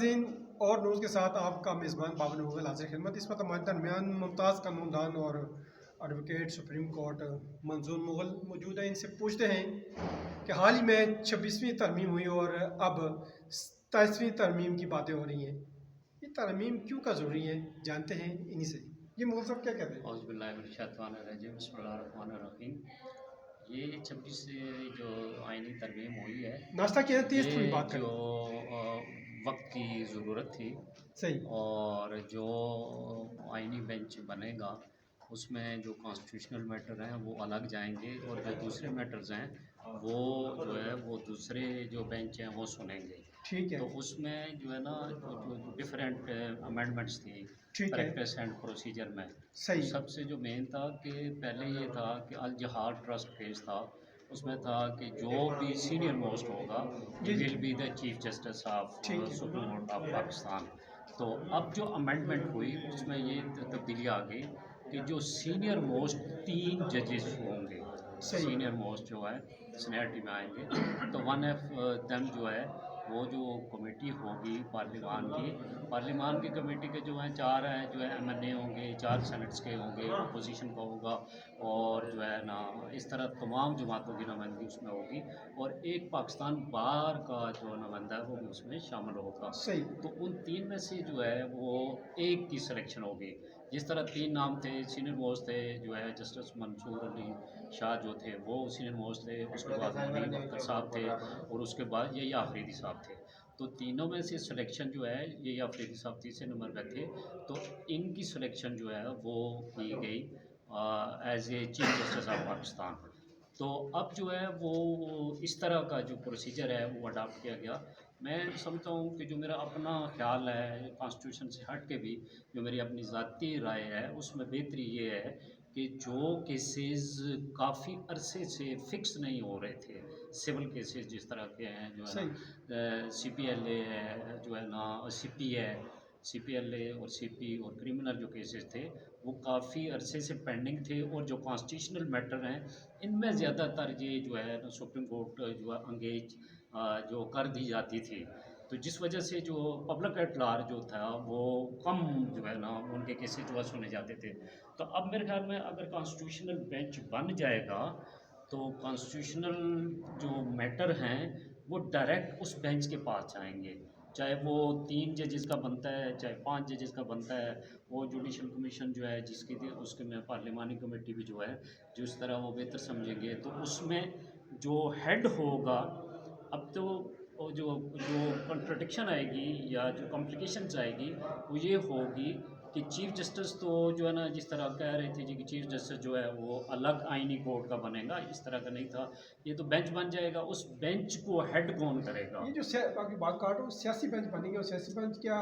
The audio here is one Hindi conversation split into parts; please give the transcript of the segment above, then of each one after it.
नाज़रीन, और न्यूज़ के साथ आपका मेज़बान बाबर मुग़ल हाज़िर खिदमत। इस वक्त हमारे दरमियान मुमताज़ कानूनदान और एडवोकेट सुप्रीम कोर्ट मंजूर मुग़ल मौजूद हैं। इनसे पूछते हैं कि हाल ही में 26वीं तरमीम हुई और अब 27वीं तरमीम की बातें हो रही हैं। ये तरमीम क्यों का ज़रूरी है, जानते हैं इन्हीं से। ये मुग़ल साहब क्या कहते हैं? औज़ुबिल्लाहिमिनश्शैतानिर्रजीम। ये 26 जो आइनी तरमीम हुई है, नाश्ता किया, तेज़ ये थोड़ी बात जो करें। वक्त की ज़रूरत थी। सही। और जो आइनी बेंच बनेगा उसमें जो कॉन्स्टिट्यूशनल मैटर हैं वो अलग जाएंगे और जो दूसरे मैटर्स हैं वो जो है वो दूसरे जो बेंच हैं वो सुनेंगे। ठीक है। तो उसमें जो है ना जो जो डिफरेंट अमेंडमेंट्स थी ठीक है। प्रैक्टिस एंड प्रोसीजर में, तो सही। सबसे जो मेन था कि पहले ये था कि अल जहाद ट्रस्ट केस था। उसमें था कि जो भी सीनियर मोस्ट होगा ही जी जी। Will be the chief justice of ठीक है। Supreme court of Pakistan. तो अब जो अमेंडमेंट हुई उसमें ये तब्दीली आ गई कि जो सीनियर मोस्ट 3 जजेस होंगे, सही। सीनियर मोस्ट जो है सीनियरिटी में आएंगे। तो वन ऑफ देम जो है वो जो कमेटी होगी पार्लिमान की कमेटी के जो हैं 4 हैं जो है एमएनए होंगे, 4 सेनेट्स के होंगे, अपोजिशन का होगा और जो है ना इस तरह तमाम जमातों की नुमाइंदगी उसमें होगी और एक पाकिस्तान बार का जो नुमाइंदा है वो भी उसमें शामिल होगा। सही। तो उन 3 में से जो है वो एक की सिलेक्शन होगी। जिस तरह 3 नाम थे, सीनियर मोस्ट थे जो है जस्टिस मंसूर अली शाह जो थे वो सीनियर मोस्ट थे, उसके बाद मुनीब अख्तर साहब थे और उसके बाद यही आफरीदी साहब थे। तो तीनों में से सिलेक्शन जो है यही आफरीदी साहब तीसरे नंबर पे थे। तो इनकी सिलेक्शन जो है वो की गई as a chief justice of Pakistan. तो अब जो है वो इस तरह का जो प्रोसीजर है वो अडॉप्ट किया गया। मैं समझता हूँ कि जो मेरा अपना ख़्याल है कॉन्स्टिट्यूशन से हट के भी जो मेरी अपनी ज़ाती राय है उसमें बेहतरी ये है कि जो केसेस काफ़ी अरसे से फ़िक्स नहीं हो रहे थे, सिविल केसेस जिस तरह के हैं जो है सही। ना सीपीएलए है जो है ना सीपी है, सीपीएलए और सीपी और क्रिमिनल जो केसेस थे वो काफ़ी अरसे से पेंडिंग थे और जो कॉन्स्टिट्यूशनल मैटर हैं इनमें ज़्यादातर ये जो है ना सुप्रीम कोर्ट जो है अंगेज जो कर दी जाती थी। तो जिस वजह से जो पब्लिक एट लार्ज जो था वो कम जो है ना उनके केसेस जो है सुने जाते थे। तो अब मेरे ख्याल में अगर कॉन्स्टिट्यूशनल बेंच बन जाएगा तो कॉन्स्टिट्यूशनल जो मैटर हैं वो डायरेक्ट उस बेंच के पास जाएंगे। चाहे वो 3 जजेस का बनता है, चाहे 5 जजेस का बनता है, वो जुडिशल कमीशन जो है जिसकी थी उसके में पार्लिमानी कमेटी भी जो है जिस तरह वो बेहतर समझेंगे तो उसमें जो हेड होगा। अब तो वो जो जो कंट्रडिक्शन आएगी या जो कॉम्प्लिकेशंस आएगी वो ये होगी कि चीफ़ जस्टिस तो जो है ना जिस तरह कह रहे थे जी कि चीफ़ जस्टिस जो है वो अलग आइनी कोर्ट का बनेगा, इस तरह का नहीं था। ये तो बेंच बन जाएगा, उस बेंच को हेड कौन करेगा? ये जो बाकी बात काट रहा हूँ, सियासी बेंच बनेंगे और सियासी बेंच क्या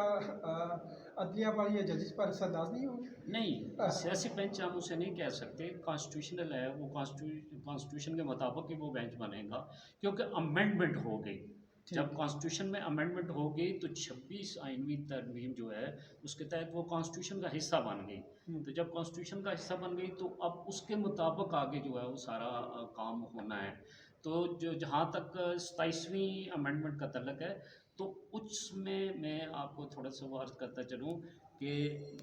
अदलिया पर या जजेस पर असरअंदाज नहीं होंगे? नहीं, सियासी बेंच हम उसे नहीं कह सकते, कॉन्स्टिट्यूशनल है वो कॉन्स्टिट्यूशन के मुताबिक ही वो बेंच बनेगा क्योंकि अमेंडमेंट हो गई। जब ठीक। कॉन्स्टिट्यूशन में अमेंडमेंट हो गई तो 26 आइनवी तरमीम जो है उसके तहत वो कॉन्स्टिट्यूशन का हिस्सा बन गई। तो जब कॉन्स्टिट्यूशन का हिस्सा बन गई तो अब उसके मुताबिक आगे जो है वो सारा काम होना है। तो जो जहाँ तक 27वीं अमेंडमेंट का तल्लक है तो उसमें मैं आपको थोड़ा सा वो अर्ज़ करता चलूँ कि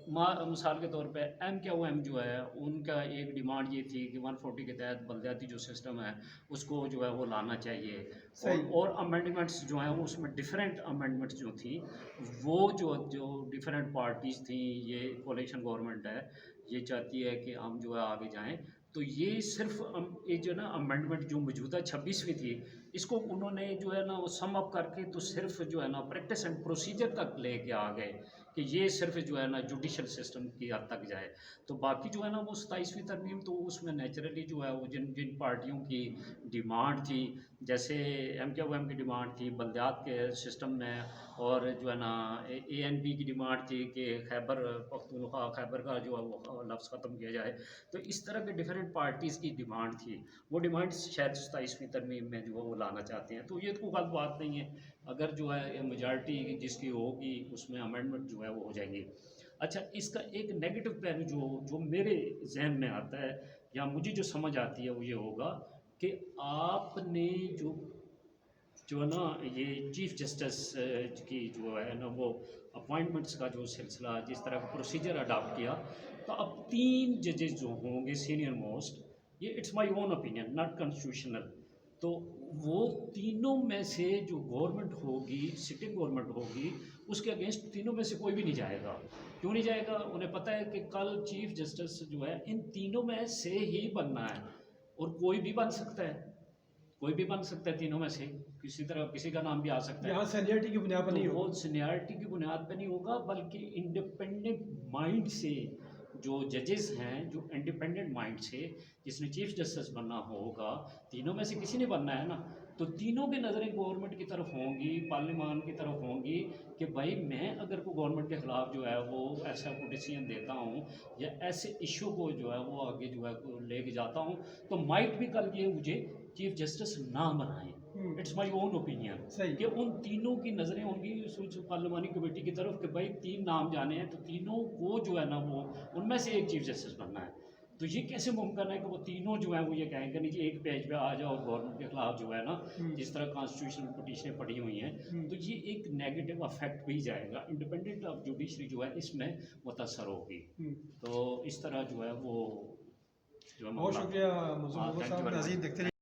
मिसाल के तौर पे एम जो है उनका एक डिमांड ये थी कि 140 के तहत बलदियाती जो सिस्टम है उसको जो है वो लाना चाहिए। सही। और अमेंडमेंट्स जो हैं उसमें डिफरेंट अमेंडमेंट्स जो थी वो जो जो डिफरेंट पार्टीज़ थी, ये कोalition गवर्नमेंट है, ये चाहती है कि हम जो है आगे जाएं। तो ये सिर्फ ये जो ना अमेंडमेंट जो मौजूदा 26वीं थी इसको उन्होंने जो है ना वो सम अप करके तो सिर्फ जो है ना प्रैक्टिस एंड प्रोसीजर तक लेके आ गए कि ये सिर्फ जो है ना जुडिशल सिस्टम की हद तक जाए। तो बाकी जो है ना वो 27वीं तरमीम तो उसमें नेचुरली जो है वो जिन जिन पार्टियों की डिमांड थी, जैसे एम की डिमांड थी बल्दियात के सिस्टम में, और जो है ना ANP की डिमांड थी कि खैबर पख्तूनख्वा खैबर का जो है वो लफ्ज़ ख़त्म किया जाए। तो इस तरह के डिफरेंट पार्टीज़ की डिमांड थी, वो डिमांड शायद 27वीं तरमीम में जो है वो लाना चाहते हैं। तो ये तो गलत बात नहीं है, अगर जो है मेजॉरिटी जिसकी होगी उसमें अमेंडमेंट जो है वो हो जाएंगी। अच्छा, इसका एक नेगेटिव पहलू जो जो मेरे जहन में आता है या मुझे जो समझ आती है वो ये होगा कि आपने जो जो है ना ये चीफ जस्टिस की जो है ना वो अपॉइंटमेंट्स का जो सिलसिला जिस तरह का प्रोसीजर अडॉप्ट किया, तो अब 3 जजेस जो होंगे सीनियर मोस्ट, ये it's my own opinion not constitutional, तो वो तीनों में से जो गवर्नमेंट होगी, सिटिंग गवर्नमेंट होगी, उसके अगेंस्ट तीनों में से कोई भी नहीं जाएगा। क्यों नहीं जाएगा? उन्हें पता है कि कल चीफ जस्टिस जो है इन तीनों में से ही बनना है, और कोई भी बन सकता है, कोई भी बन सकता है तीनों में से, किसी तरह किसी का नाम भी आ सकता है। यहाँ सीनियरिटी की बुनियाद पर तो नहीं वो होगा। सीनियरिटी की बुनियाद पर नहीं होगा, बल्कि इंडिपेंडेंट माइंड से जो जजेस हैं, जो इंडिपेंडेंट माइंड से, जिसने चीफ जस्टिस बनना होगा, तीनों में से किसी ने बनना है ना, तो तीनों की नज़रें गवर्नमेंट की तरफ होंगी, पार्लियामान की तरफ होंगी कि भाई मैं अगर को गवर्नमेंट के ख़िलाफ़ जो है वो ऐसा को डिसीजन देता हूँ या ऐसे इशू को जो है वो आगे जो है लेके जाता हूँ, तो माइट भी कल ये मुझे चीफ जस्टिस ना बनाएं। इट्स माय ओन ओपिनियन सही। कि उन तीनों की नज़रें होंगी उस पार्लियामानी कमेटी की तरफ कि भाई 3 नाम जाने हैं, तो तीनों को जो है ना वो उनमें से एक चीफ जस्टिस बनना है। तो ये कैसे मुमकिन है कि वो तीनों जो है वो ये कहेंगे नहीं जी एक पेज पे आ जाओ गवर्नमेंट के खिलाफ जो है ना, जिस तरह कॉन्स्टिट्यूशनल पिटीशनें पड़ी हुई हैं, तो ये एक नेगेटिव अफेक्ट भी जाएगा, इंडिपेंडेंट ऑफ जुडिशरी जो है इसमें मुतासर होगी। तो इस तरह जो है वो जो है बहुत मामला। शुक्रिया मंजूर हाँ, मोहम्मद थैंक यू साहब, वेरी मच। नाज़रीन देखते रहिए।